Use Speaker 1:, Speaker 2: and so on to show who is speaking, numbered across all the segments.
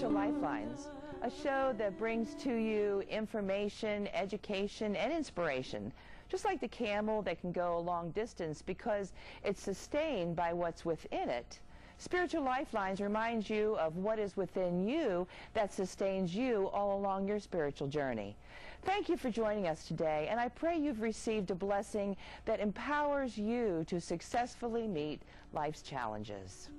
Speaker 1: Spiritual Lifelines, a show that brings to you information, education, and inspiration. Just like the camel that can go a long distance because it's sustained by what's within it, Spiritual Lifelines reminds you of what is within you that sustains you all along your spiritual journey. Thank you for joining us today, and I pray you've received a blessing that empowers you to successfully meet life's challenges.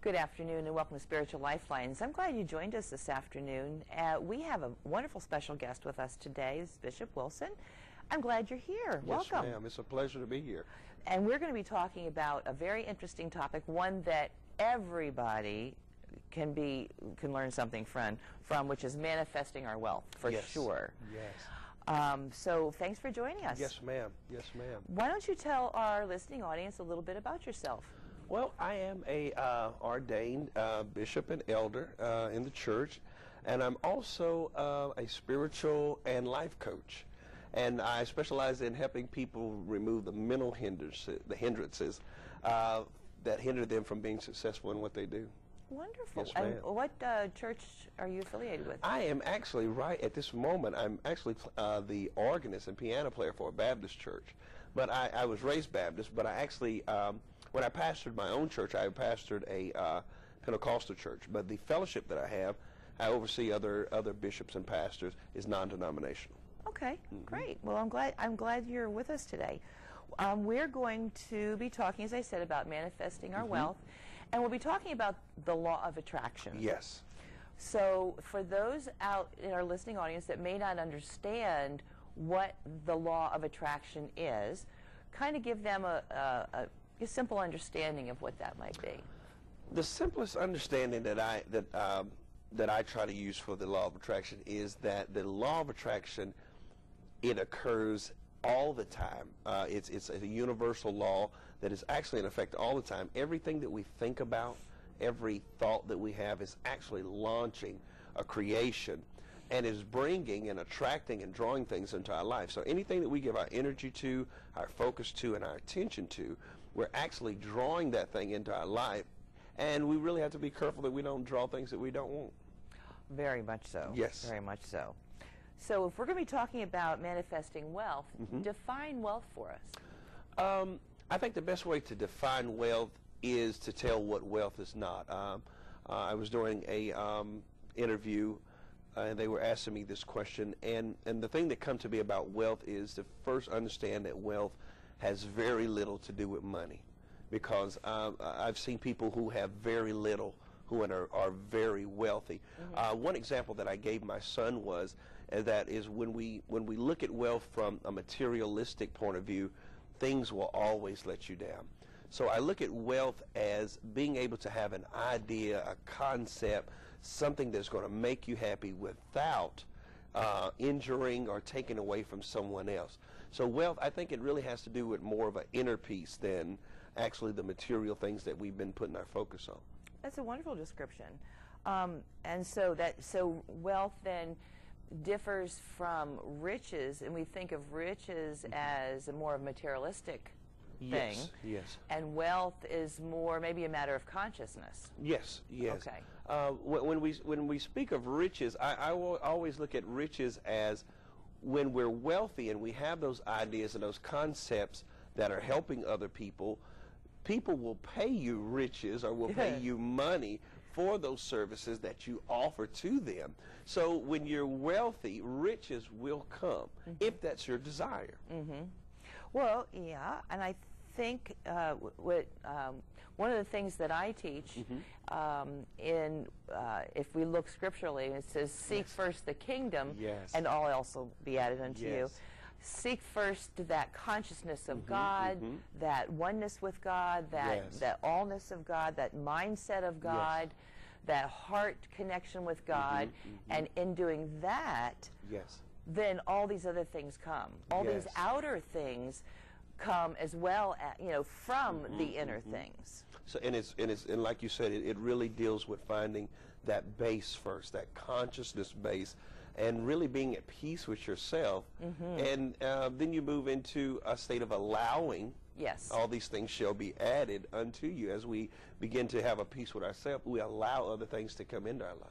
Speaker 1: Good afternoon and welcome to Spiritual Lifelines. I'm glad you joined us this afternoon. We have a wonderful special guest with us today. This is Bishop Wilson. I'm glad you're here.
Speaker 2: Yes,
Speaker 1: welcome.
Speaker 2: ma'am. It's a pleasure to be here.
Speaker 1: And we're going to be talking about a very interesting topic, one that everybody can learn something from, which is manifesting our wealth, for sure.
Speaker 2: Yes.
Speaker 1: So thanks for joining us.
Speaker 2: Yes, ma'am. Yes, ma'am.
Speaker 1: Why don't you tell our listening audience a little bit about yourself?
Speaker 2: Well, I am a ordained bishop and elder in the church, and I'm also a spiritual and life coach. And I specialize in helping people remove the mental hindrances that hinder them from being successful in what they do.
Speaker 1: Wonderful.
Speaker 2: Yes,
Speaker 1: and
Speaker 2: ma'am.
Speaker 1: what church are you affiliated with?
Speaker 2: I am actually, right at this moment, I'm actually the organist and piano player for a Baptist church. But I was raised Baptist, but I actually, when I pastored my own church, I pastored a Pentecostal church. But the fellowship that I oversee other bishops and pastors, is non-denominational.
Speaker 1: Okay, great. Well, I'm glad you're with us today. We're going to be talking, as I said, about manifesting our wealth, and we'll be talking about the law of attraction.
Speaker 2: Yes.
Speaker 1: So for those out in our listening audience that may not understand what the law of attraction is, kind of give them a simple understanding of what that might be.
Speaker 2: The simplest understanding that I try to use for the law of attraction is that the law of attraction, it occurs all the time. It's a universal law that is actually in effect all the time. Everything that we think about, every thought that we have is actually launching a creation and is bringing and attracting and drawing things into our life. So anything that we give our energy to, our focus to, and our attention to, we're actually drawing that thing into our life, and we really have to be careful that we don't draw things that we don't want.
Speaker 1: Very much so.
Speaker 2: Yes.
Speaker 1: Very much so. So if we're going to be talking about manifesting wealth, define wealth for us.
Speaker 2: I think the best way to define wealth is to tell what wealth is not. I was doing a interview, and they were asking me this question, and the thing that comes to me about wealth is to first understand that wealth has very little to do with money, because I've seen people who have very little who are very wealthy. One example that I gave my son was that is when we look at wealth from a materialistic point of view, things will always let you down. So I look at wealth as being able to have an idea, a concept, something that's going to make you happy without injuring or taking away from someone else. So wealth, I think it really has to do with more of an inner peace than actually the material things that we've been putting our focus on.
Speaker 1: That's a wonderful description. And so wealth then differs from riches, and we think of riches as a more materialistic thing.
Speaker 2: Yes, yes.
Speaker 1: And wealth is more maybe a matter of consciousness.
Speaker 2: Yes, yes.
Speaker 1: Okay.
Speaker 2: When we speak of riches, I will always look at riches as when we're wealthy and we have those ideas and those concepts that are helping other people, people will pay you riches or will pay you money for those services that you offer to them. So when you're wealthy, riches will come, if that's your desire.
Speaker 1: Well, yeah, and I think one of the things that I teach if we look scripturally, it says, seek first the kingdom, and all else will be added unto you. Seek first that consciousness of God, that oneness with God, that allness of God, that mindset of God, that heart connection with God, and in doing that, then all these other things come. All these outer things come as well, from the inner things.
Speaker 2: So, and like you said, it really deals with finding that base first, that consciousness base, and really being at peace with yourself. And then you move into a state of allowing
Speaker 1: Yes.
Speaker 2: All these things shall be added unto you. As we begin to have a peace with ourselves, we allow other things to come into our life.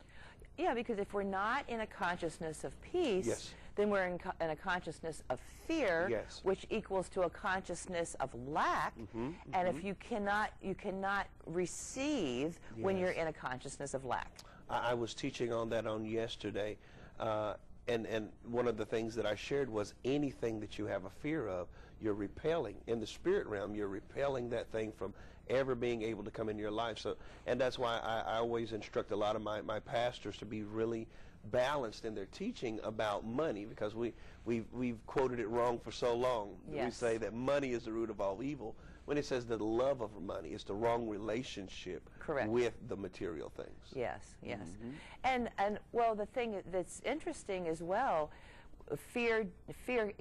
Speaker 1: Yeah, because if we're not in a consciousness of peace,
Speaker 2: Yes.
Speaker 1: then we're in a consciousness of fear,
Speaker 2: Yes.
Speaker 1: which equals to a consciousness of lack. And if you cannot receive when you're
Speaker 2: Yes.
Speaker 1: in a consciousness of lack.
Speaker 2: I was teaching on that on yesterday, and one of the things that I shared was anything that you have a fear of, you're repelling. In the spirit realm, you're repelling that thing from ever being able to come into your life. So, and that's why I always instruct a lot of my pastors to be really balanced in their teaching about money, because we've quoted it wrong for so long.
Speaker 1: Yes.
Speaker 2: We say that money is the root of all evil, when it says the love of money is the wrong relationship
Speaker 1: Correct.
Speaker 2: with the material things.
Speaker 1: Yes, yes. And well, the thing that's interesting as well, fear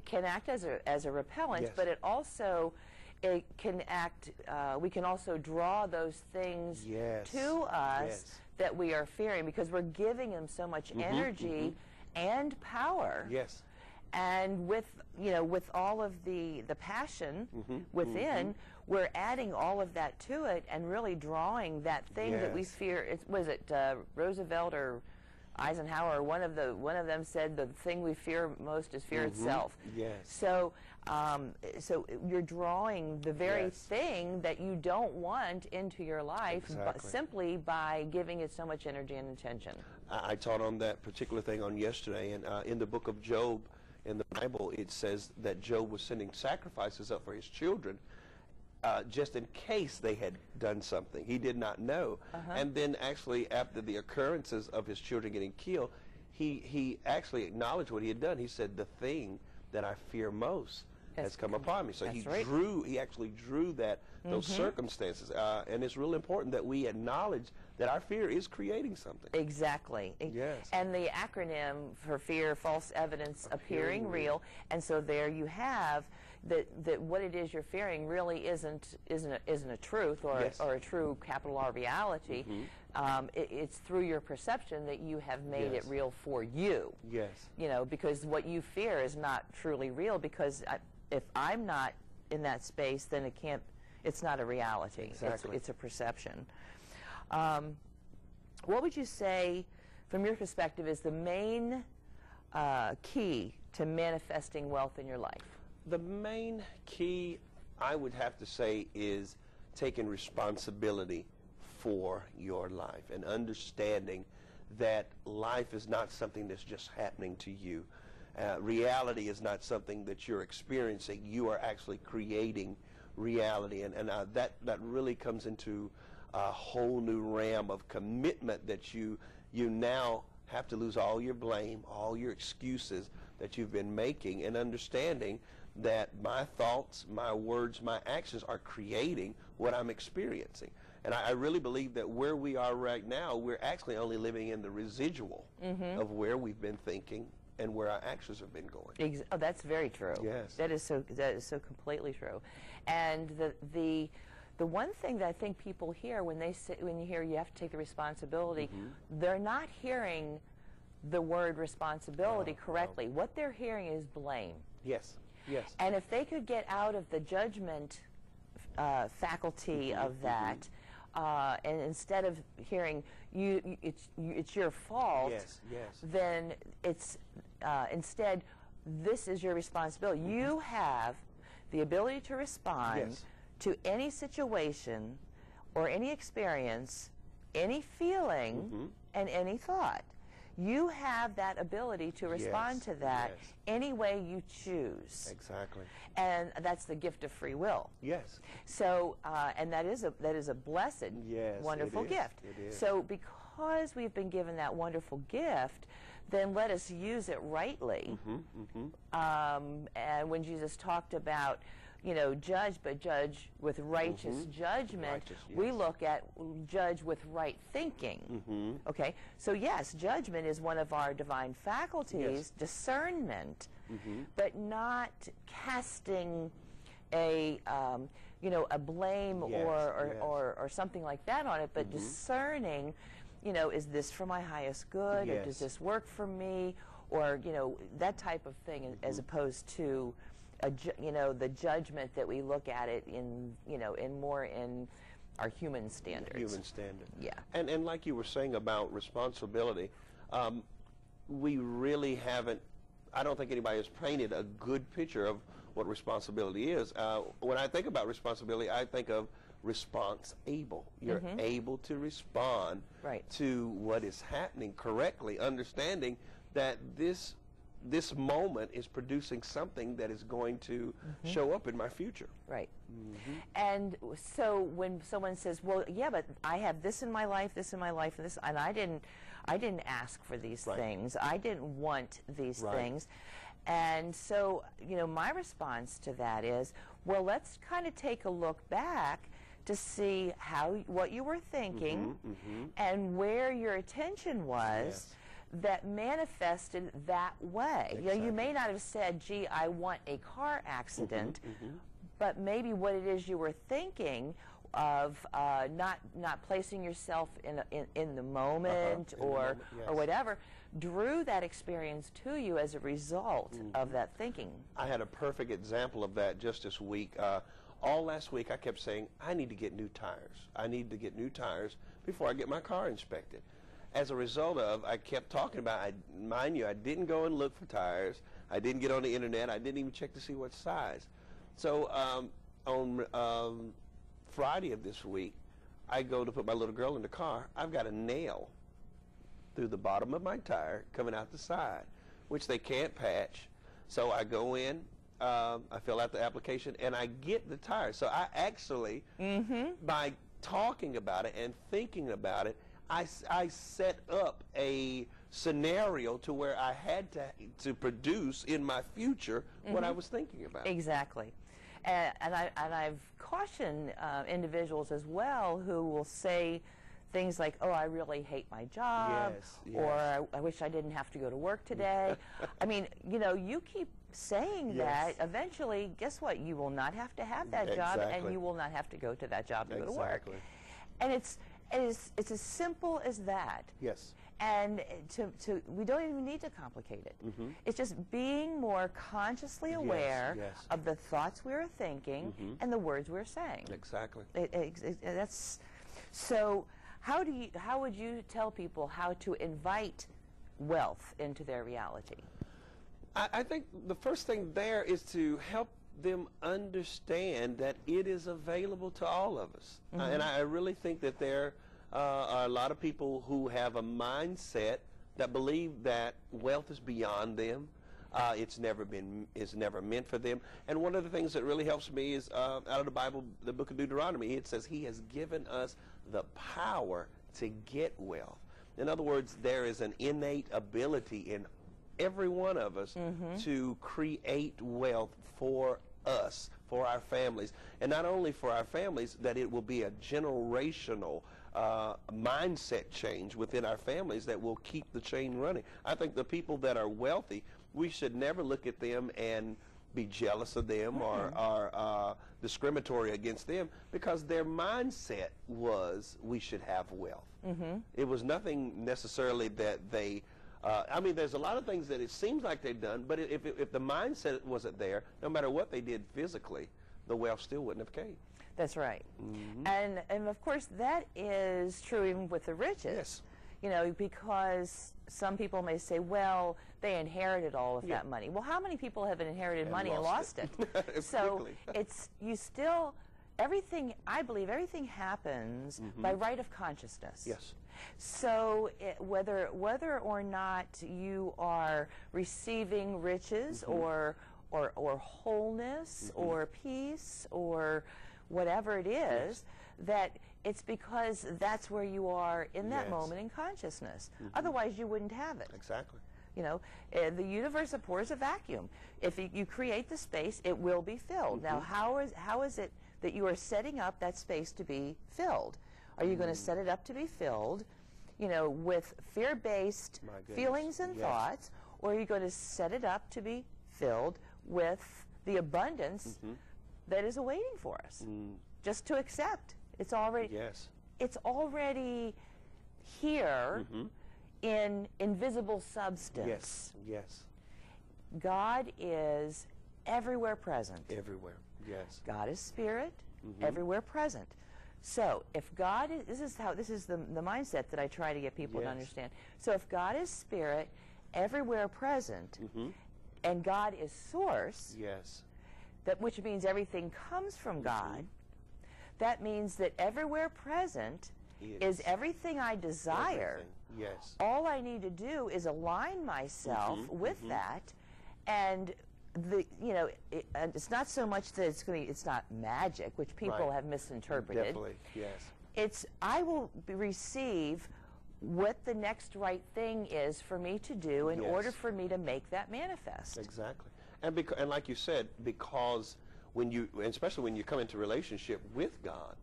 Speaker 1: can act as a repellent,
Speaker 2: Yes.
Speaker 1: but it can act. We can also draw those things
Speaker 2: Yes.
Speaker 1: to us
Speaker 2: Yes.
Speaker 1: that we are fearing, because we're giving them so much energy and power.
Speaker 2: Yes.
Speaker 1: And with all of the passion within, we're adding all of that to it and really drawing that thing that we
Speaker 2: Yes.
Speaker 1: fear. Was it Roosevelt or Eisenhower? One of them said the thing we fear most is fear itself.
Speaker 2: Yes.
Speaker 1: So so you're drawing the very
Speaker 2: Yes.
Speaker 1: thing that you don't want into your life
Speaker 2: Exactly.
Speaker 1: simply by giving it so much energy and attention.
Speaker 2: I taught on that particular thing on yesterday, and in the book of Job in the Bible, it says that Job was sending sacrifices up for his children just in case they had done something. He did not know. And then actually, after the occurrences of his children getting killed, he actually acknowledged what he had done. He said, the thing that I fear most has come upon me. So
Speaker 1: That's right.
Speaker 2: he actually drew those circumstances. And it's real important that we acknowledge that our fear is creating something.
Speaker 1: Exactly.
Speaker 2: Yes.
Speaker 1: And the acronym for fear, false evidence appearing real. And so there you have that what it is you're fearing really isn't a truth or
Speaker 2: Yes.
Speaker 1: or a true capital R reality. It's through your perception that you have made it
Speaker 2: Yes.
Speaker 1: real for you.
Speaker 2: Yes.
Speaker 1: Because what you fear is not truly real, because if I'm not in that space, then it's not a reality.
Speaker 2: Exactly.
Speaker 1: It's a perception. What would you say, from your perspective, is the main key to manifesting wealth in your life?
Speaker 2: The main key, I would have to say, is taking responsibility for your life and understanding that life is not something that's just happening to you. Reality is not something that you're experiencing. You are actually creating reality, and that really comes into a whole new realm of commitment that you now have to lose all your blame, all your excuses that you've been making, and understanding that my thoughts, my words, my actions are creating what I'm experiencing. And I really believe that where we are right now, we're actually only living in the residual of where we've been thinking and where our actions have been going.
Speaker 1: Oh, that's very true.
Speaker 2: Yes.
Speaker 1: That is so completely true. And the one thing that I think people hear when you hear you have to take the responsibility, they're not hearing the word responsibility correctly. What they're hearing is blame.
Speaker 2: Yes. Yes.
Speaker 1: And if they could get out of the judgment faculty of that, and instead of hearing it's your fault,
Speaker 2: Yes. Yes.
Speaker 1: then it's instead, this is your responsibility. You have the ability to respond
Speaker 2: Yes.
Speaker 1: to any situation or any experience, any feeling, and any thought. You have that ability to respond
Speaker 2: Yes.
Speaker 1: to that
Speaker 2: Yes.
Speaker 1: any way you choose.
Speaker 2: Exactly.
Speaker 1: And that's the gift of free will.
Speaker 2: Yes.
Speaker 1: So, and that is a blessed,
Speaker 2: Yes,
Speaker 1: wonderful
Speaker 2: it is.
Speaker 1: gift.
Speaker 2: It is.
Speaker 1: So, because we've been given that wonderful gift, then let us use it rightly. And when Jesus talked about, judge, but judge with righteous judgment,
Speaker 2: Righteous,
Speaker 1: we
Speaker 2: yes.
Speaker 1: look at judge with right thinking. Okay, so yes, judgment is one of our divine faculties,
Speaker 2: Yes.
Speaker 1: discernment, but not casting a blame
Speaker 2: Yes,
Speaker 1: or something like that on it, but discerning, is this for my highest good, or does
Speaker 2: Yes.
Speaker 1: this work for me, or that type of thing, as opposed to you know, the judgment that we look at it in, you know, in more in our human standards.
Speaker 2: Human standard.
Speaker 1: Yeah.
Speaker 2: And like you were saying about responsibility, we really haven't, I don't think anybody has painted a good picture of what responsibility is. When I think about responsibility, I think of response able. You're able to respond to what is happening correctly, understanding that this moment is producing something that is going to show up in my future.
Speaker 1: Right. And so when someone says, well, yeah, but I have this in my life, this in my life, and this, and I didn't ask for these things. I didn't want these things. And so, you know, my response to that is, well, let's kind of take a look back to see what you were thinking and where your attention was that manifested that way.
Speaker 2: Exactly.
Speaker 1: You know, you may not have said, gee, I want a car accident, but maybe what it is you were thinking of not placing yourself in the moment or whatever drew that experience to you as a result of that thinking.
Speaker 2: I had a perfect example of that just this week. All last week I kept saying, I need to get new tires. I need to get new tires before I get my car inspected. As a result of, I kept talking about, mind you, I didn't go and look for tires. I didn't get on the internet. I didn't even check to see what size. So on Friday of this week, I go to put my little girl in the car. I've got a nail through the bottom of my tire coming out the side, which they can't patch. So I go in, I fill out the application, and I get the tire. So I actually, by talking about it and thinking about it, I set up a scenario to where I had to produce in my future what I was thinking about.
Speaker 1: Exactly. And I've cautioned individuals as well who will say things like, oh, I really hate my job, or I wish I didn't have to go to work today. I mean, you know, you keep saying that, eventually, guess what? You will not have to have that job, and you will not have to go to that job to go to work. And it's as simple as that.
Speaker 2: Yes.
Speaker 1: And we don't even need to complicate it. It's just being more consciously aware of the thoughts we were thinking and the words we were saying.
Speaker 2: Exactly.
Speaker 1: That's so. How would you tell people how to invite wealth into their reality?
Speaker 2: I think the first thing there is to help them understand that it is available to all of us. And I really think that there are a lot of people who have a mindset that believe that wealth is beyond them. It's never meant for them. And one of the things that really helps me is out of the Bible, the book of Deuteronomy. It says he has given us the power to get wealth. In other words, there is an innate ability in every one of us to create wealth for us, for our families. And not only for our families, that it will be a generational mindset change within our families that will keep the chain running. I think the people that are wealthy, we should never look at them and be jealous of them or discriminatory against them, because their mindset was we should have wealth. It was nothing necessarily that they I mean, there's a lot of things that it seems like they've done, but if the mindset wasn't there, no matter what they did physically, the wealth still wouldn't have came.
Speaker 1: That's right. And of course, that is true even with the richest.
Speaker 2: Yes.
Speaker 1: You know, because some people may say, well, they inherited all of that money. Well, how many people have inherited money and lost it? So it's, you still, everything, I believe everything happens by right of consciousness.
Speaker 2: Yes.
Speaker 1: So whether or not you are receiving riches or wholeness or peace or whatever it is, that it's because that's where you are in that moment in consciousness. Otherwise, you wouldn't have it.
Speaker 2: Exactly.
Speaker 1: You know, the universe abhors a vacuum. If you create the space, it will be filled. Now, how is it that you are setting up that space to be filled? Are you going to set it up to be filled, you know, with fear-based feelings and thoughts, or are you going to set it up to be filled with the abundance that is awaiting for us? Just to accept. It's already it's already here in invisible substance.
Speaker 2: Yes.
Speaker 1: God is everywhere present.
Speaker 2: Everywhere. Yes.
Speaker 1: God is spirit, everywhere present. So if God is, this is the mindset that I try to get people to understand. So if God is spirit, everywhere present, and God is source,
Speaker 2: yes,
Speaker 1: that which means everything comes from God, that means that everywhere present is everything I desire.
Speaker 2: Everything. Yes.
Speaker 1: All I need to do is align myself with that, and it's not so much that it's not magic, which people have misinterpreted.
Speaker 2: Definitely, yes.
Speaker 1: It's I will receive what the next right thing is for me to do in order for me to make that manifest.
Speaker 2: Exactly. And like you said, because especially when you come into relationship with God,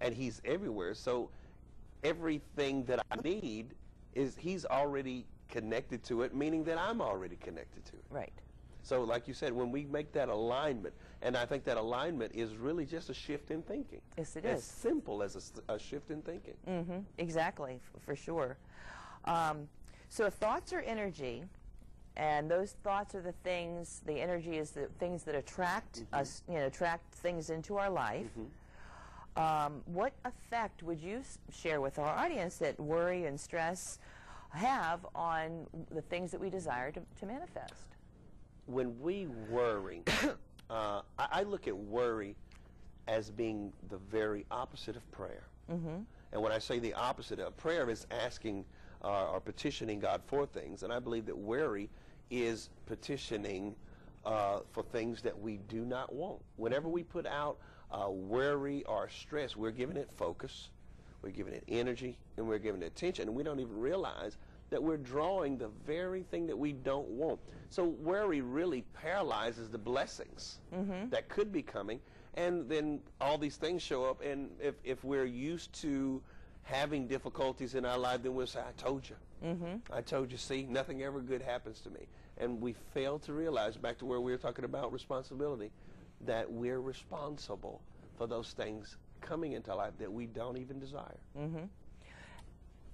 Speaker 2: and He's everywhere, so everything that I need He's already connected to it, meaning that I'm already connected to it.
Speaker 1: Right.
Speaker 2: So like you said, when we make that alignment, and I think that alignment is really just a shift in thinking.
Speaker 1: Yes, it
Speaker 2: is.
Speaker 1: As
Speaker 2: simple as a shift in thinking.
Speaker 1: Exactly, for sure. So thoughts are energy, and those thoughts are the things, the energy is the things that attract us, attract things into our life. What effect would you share with our audience that worry and stress have on the things that we desire to manifest?
Speaker 2: When we worry, I look at worry as being the very opposite of prayer. And when I say the opposite of prayer is asking or petitioning God for things, and I believe that worry is petitioning for things that we do not want. Whenever we put out worry or stress, we're giving it focus, we're giving it energy, and we're giving it attention, and we don't even realize that we're drawing the very thing that we don't want. So worry really paralyzes the blessings that could be coming, and then all these things show up, and if we're used to having difficulties in our life, then we'll say, I told you. I told you, see, nothing ever good happens to me. And we fail to realize, back to where we were talking about responsibility, that we're responsible for those things coming into life that we don't even desire.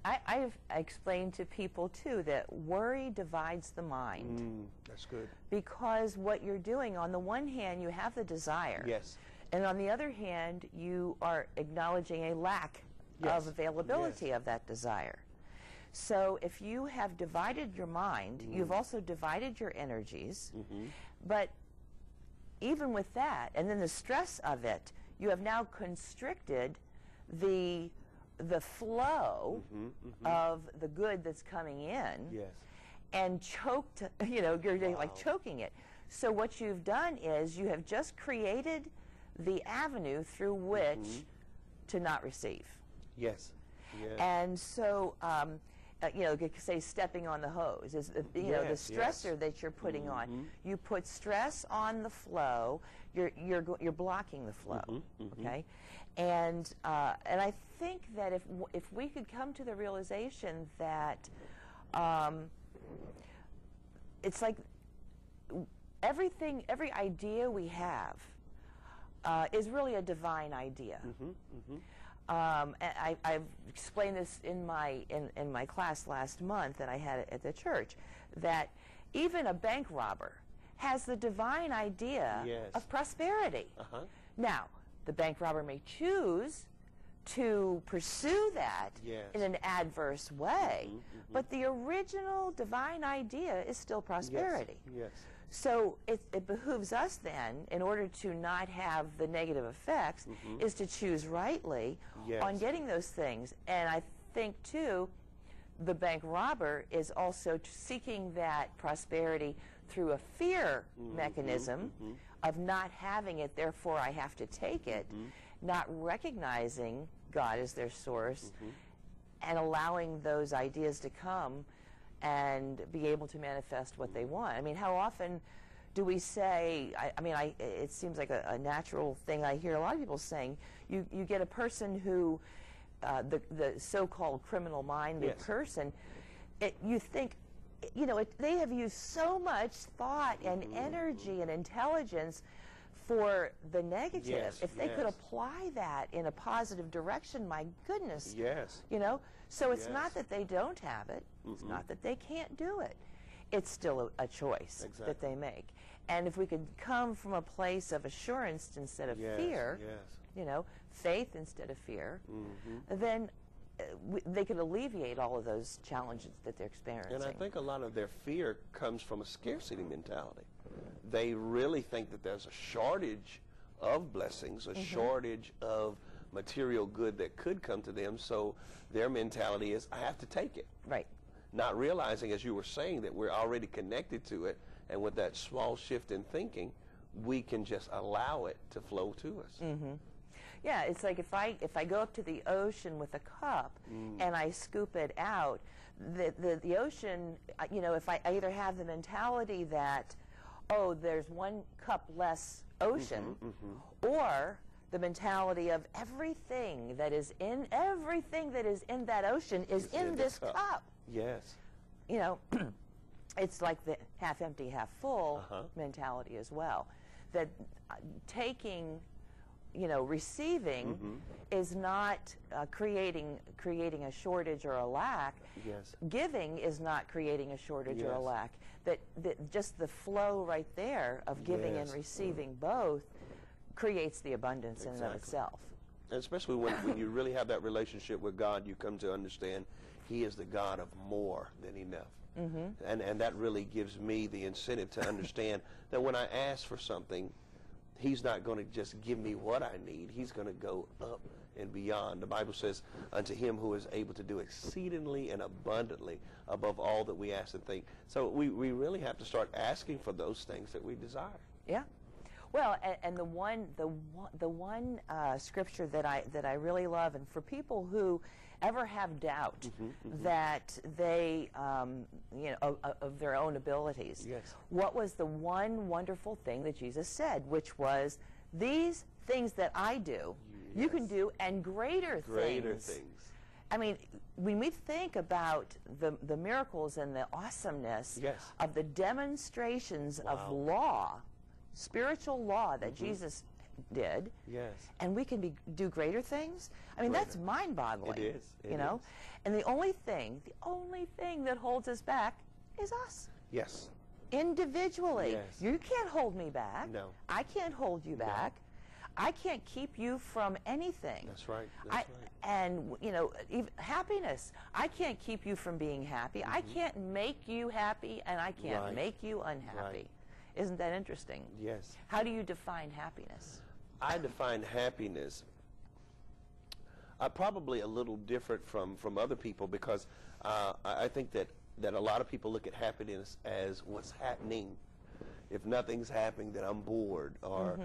Speaker 1: I've explained to people, too, that worry divides the mind.
Speaker 2: That's good.
Speaker 1: Because what you're doing, on the one hand, you have the desire.
Speaker 2: Yes.
Speaker 1: And on the other hand, you are acknowledging a lack of availability of that desire. So if you have divided your mind, you've also divided your energies. But even with that, and then the stress of it, you have now constricted the flow of the good that's coming in, and choked, you're like choking it. So what you've done is you have just created the avenue through which to not receive.
Speaker 2: Yes.
Speaker 1: And so, say stepping on the hose is, the stressor that you're putting on. You put stress on the flow, you're blocking the flow. Okay, and I think that if we could come to the realization that it's like every idea we have is really a divine idea. I've explained this in my class last month that I had at the church, that even a bank robber has the divine idea of prosperity. Now, the bank robber may choose to pursue that in an adverse way, but the original divine idea is still prosperity. So it behooves us then, in order to not have the negative effects, is to choose rightly on getting those things. And I think, too, the bank robber is also seeking that prosperity through a fear mechanism of not having it, therefore I have to take it, not recognizing God as their source, and allowing those ideas to come and be able to manifest what they want. I mean, how often do we say, it seems like a natural thing I hear a lot of people saying, you get a person who, the so-called criminal-minded person, you think, they have used so much thought and energy and intelligence for the negative. If they could apply that in a positive direction, my goodness. So it's not that they don't have it. It's not that they can't do it. It's still a choice that they make. And if we could come from a place of assurance instead of fear, you know, faith instead of fear, then they could alleviate all of those challenges that they're experiencing.
Speaker 2: And I think a lot of their fear comes from a scarcity mentality. They really think that there's a shortage of blessings, a shortage of material good that could come to them, so their mentality is, I have to take it.
Speaker 1: Right.
Speaker 2: Not realizing, as you were saying, that we're already connected to it, and with that small shift in thinking, we can just allow it to flow to us.
Speaker 1: Yeah, it's like if I go up to the ocean with a cup and I scoop it out, the ocean, you know, if I either have the mentality that, oh, there's one cup less ocean, or the mentality of everything that is in that ocean is in this cup.
Speaker 2: Yes.
Speaker 1: You know, it's like the half empty, half full mentality as well. That taking, you know, receiving is not creating a shortage or a lack.
Speaker 2: Yes.
Speaker 1: Giving is not creating a shortage or a lack. That just the flow right there of giving and receiving both creates the abundance in and of itself.
Speaker 2: And especially when you really have that relationship with God, you come to understand He is the God of more than enough. And that really gives me the incentive to understand that when I ask for something, He's not going to just give me what I need. He's going to go up and beyond. The Bible says, unto Him who is able to do exceedingly and abundantly above all that we ask and think. So we really have to start asking for those things that we desire.
Speaker 1: Yeah. Well, and the one scripture that I really love, and for people who ever have doubt that they, you know, of their own abilities, what was the one wonderful thing that Jesus said, which was, these things that I do, you can do, and greater things. I mean, when we think about the miracles and the awesomeness of the demonstrations of law, spiritual law that Jesus did, and we can do greater things. I mean, that's mind-boggling.
Speaker 2: It is.
Speaker 1: You know, and the only thing that holds us back is us.
Speaker 2: Yes.
Speaker 1: Individually, you can't hold me back.
Speaker 2: No.
Speaker 1: I can't hold you back. I can't keep you from anything.
Speaker 2: That's right. That's right.
Speaker 1: And, you know, even happiness. I can't keep you from being happy. I can't make you happy, and I can't make you unhappy. Isn't that interesting?
Speaker 2: Yes.
Speaker 1: How do you define happiness?
Speaker 2: I define happiness probably a little different from other people, because I think that a lot of people look at happiness as what's happening. If nothing's happening, then I'm bored, or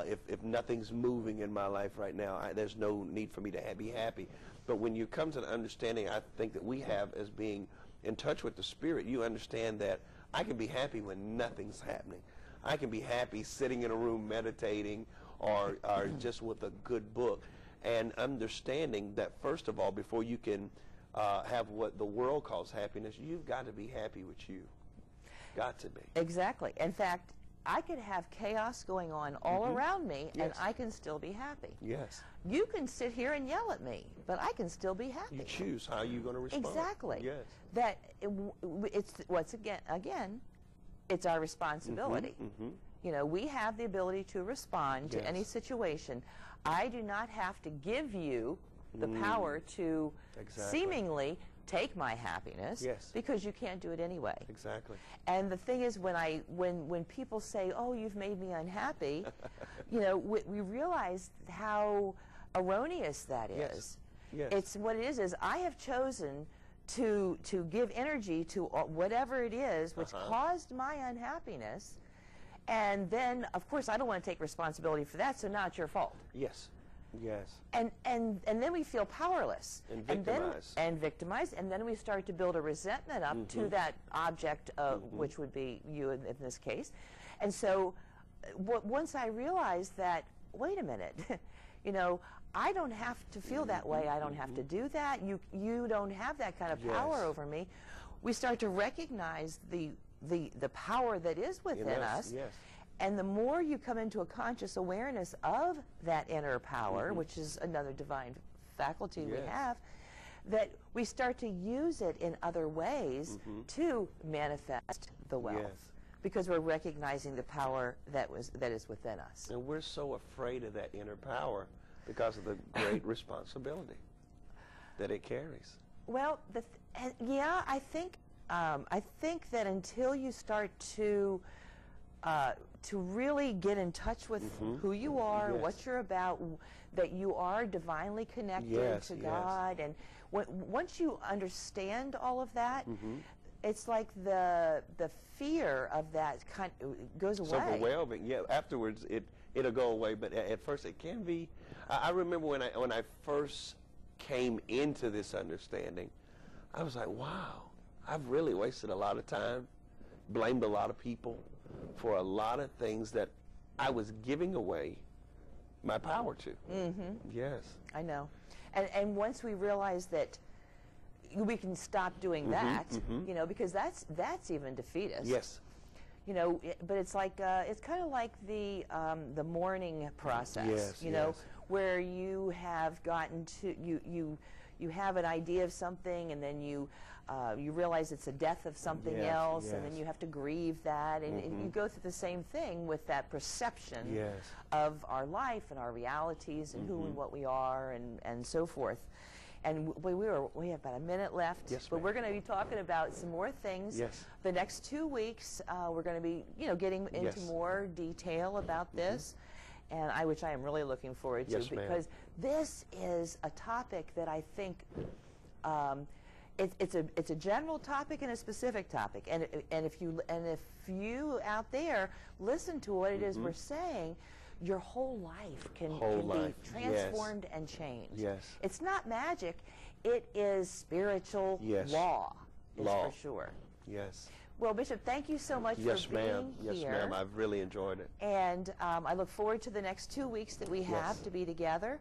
Speaker 2: if nothing's moving in my life right now, there's no need for me to be happy. But when you come to the understanding, I think that we have as being in touch with the Spirit, you understand that I can be happy when nothing's happening. I can be happy sitting in a room meditating, or just with a good book, and understanding that, first of all, before you can have what the world calls happiness, you've got to be happy with you. Got to be.
Speaker 1: Exactly. In fact, I could have chaos going on all around me, and I can still be happy.
Speaker 2: Yes.
Speaker 1: You can sit here and yell at me, but I can still be happy.
Speaker 2: You choose how you're going to respond.
Speaker 1: Exactly.
Speaker 2: Yes.
Speaker 1: That it's what's again, it's our responsibility. You know, we have the ability to respond to any situation. I do not have to give you the power to seemingly take my happiness, because you can't do it anyway.
Speaker 2: Exactly.
Speaker 1: And the thing is, when people say, "Oh, you've made me unhappy," you know, we realize how erroneous that is.
Speaker 2: Yes.
Speaker 1: It's what it is I have chosen to give energy to whatever it is which caused my unhappiness, and then of course I don't want to take responsibility for that, so now it's your fault.
Speaker 2: Yes. Yes.
Speaker 1: And then we feel powerless.
Speaker 2: And victimized.
Speaker 1: And victimized. And then we start to build a resentment up to that object, which would be you in this case. And so once I realized that, wait a minute, you know, I don't have to feel that way. I don't have to do that. You don't have that kind of power over me. We start to recognize the power that is within us.
Speaker 2: Yes.
Speaker 1: And the more you come into a conscious awareness of that inner power, which is another divine faculty we have, that we start to use it in other ways to manifest the wealth. because we're recognizing the power that is within us.
Speaker 2: And we're so afraid of that inner power because of the great responsibility that it carries.
Speaker 1: Well, yeah, I think that until you start to really get in touch with who you are,
Speaker 2: Yes.
Speaker 1: what you're about, that you are divinely connected
Speaker 2: Yes,
Speaker 1: to
Speaker 2: yes.
Speaker 1: God, and once you understand all of that, it's like the fear of that goes away.
Speaker 2: It's overwhelming. Yeah, afterwards it'll go away, but at first it can be. I remember when I first came into this understanding, I was like, wow, I've really wasted a lot of time, blamed a lot of people for a lot of things that I was giving away my power to. Yes.
Speaker 1: I know. And once we realize that we can stop doing that, you know, because that's even defeatist.
Speaker 2: Yes.
Speaker 1: You know, but it's like it's kind of like the mourning process.
Speaker 2: Yes,
Speaker 1: you know,
Speaker 2: yes.
Speaker 1: where you have gotten to you have an idea of something, and then you realize it's a death of something
Speaker 2: Yes,
Speaker 1: else, and then
Speaker 2: yes.
Speaker 1: you have to grieve that, and you go through the same thing with that perception
Speaker 2: Yes.
Speaker 1: of our life and our realities and who and what we are and so forth. And we have about a minute left,
Speaker 2: Yes,
Speaker 1: but
Speaker 2: ma'am.
Speaker 1: we're going to be talking about some more things.
Speaker 2: Yes.
Speaker 1: The next 2 weeks, we're going to be, getting into
Speaker 2: Yes.
Speaker 1: more detail about this, and which I am really looking forward to,
Speaker 2: Yes, ma'am.
Speaker 1: because this is a topic that I think it's a general topic and a specific topic, and if you out there listen to what it is we're saying, your whole life can be transformed and changed.
Speaker 2: Yes.
Speaker 1: It's not magic. It is spiritual
Speaker 2: Yes.
Speaker 1: law, is
Speaker 2: Law.
Speaker 1: for sure.
Speaker 2: Yes.
Speaker 1: Well, Bishop, thank you so much
Speaker 2: Yes,
Speaker 1: for being
Speaker 2: ma'am.
Speaker 1: here.
Speaker 2: Yes, ma'am. I've really enjoyed it.
Speaker 1: And I look forward to the next 2 weeks that we have
Speaker 2: Yes.
Speaker 1: to be together.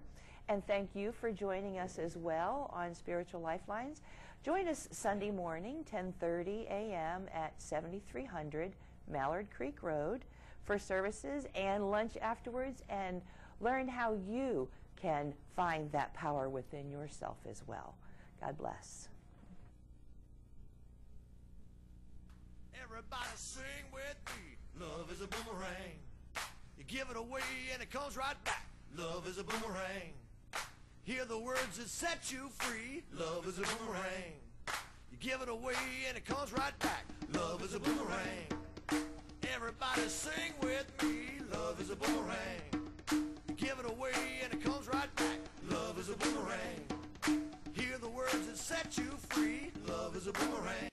Speaker 1: And thank you for joining us as well on Spiritual Lifelines. Join us Sunday morning, 10:30 a.m. at 7300 Mallard Creek Road for services and lunch afterwards, and learn how you can find that power within yourself as well. God bless.
Speaker 3: Everybody sing with me. Love is a boomerang. You give it away and it comes right back. Love is a boomerang. Hear the words that set you free. Love is a boomerang. You give it away and it comes right back. Love is a boomerang. Everybody sing with me. Love is a boomerang. You give it away and it comes right back. Love is a boomerang. Hear the words that set you free. Love is a boomerang.